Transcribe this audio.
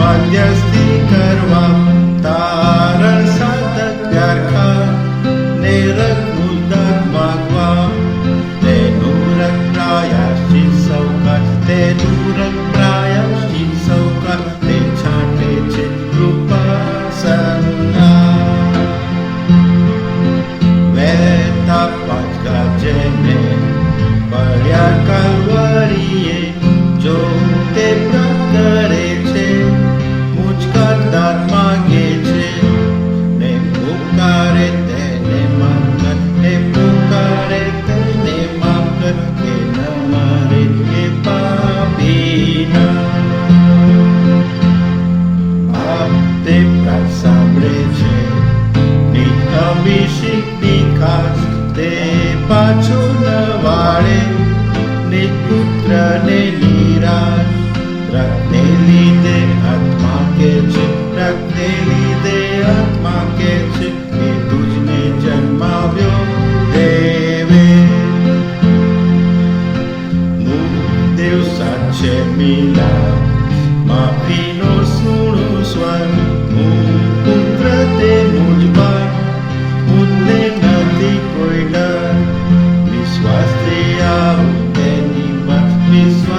મધ્યસ્થી કરવા તારણ સાધક વ્યારખા ને રખ મુદ્દત માગવા તેનું રખ પ્રાયશ્ચિત સૌકાર તેનું રખ પ્રાયશ્ચિત સૌકાર તે છાંટે છે કૃપા સંજ્ઞા વહેતા પાછા જેને પડ્યા કલવરીએ જો તે કરે છે મુચકાદાર માગે છે ને પુકારે તેને માફ કર ને પુકારે તેને માફ કર કે ન મરે કે પાપીના બાપ તે પ્રાર્થ સાંભળે છે ની અભિષેકની ખાસ તે પાછો ન વાળે ને પુત્રને નિરાશ રખને લીધે આત્મા કે છે રખને લીધે આત્મા કે છે કે તુજને જન્માવ્યો દેવે દેવ સાચે મિલા માફીનો સુણો સ્વર હું પુત્ર તે મુજબા મુદ્દે નથી કોઈ ડર વિશ્વાસથી આવું તેની પર વિશ્વાસ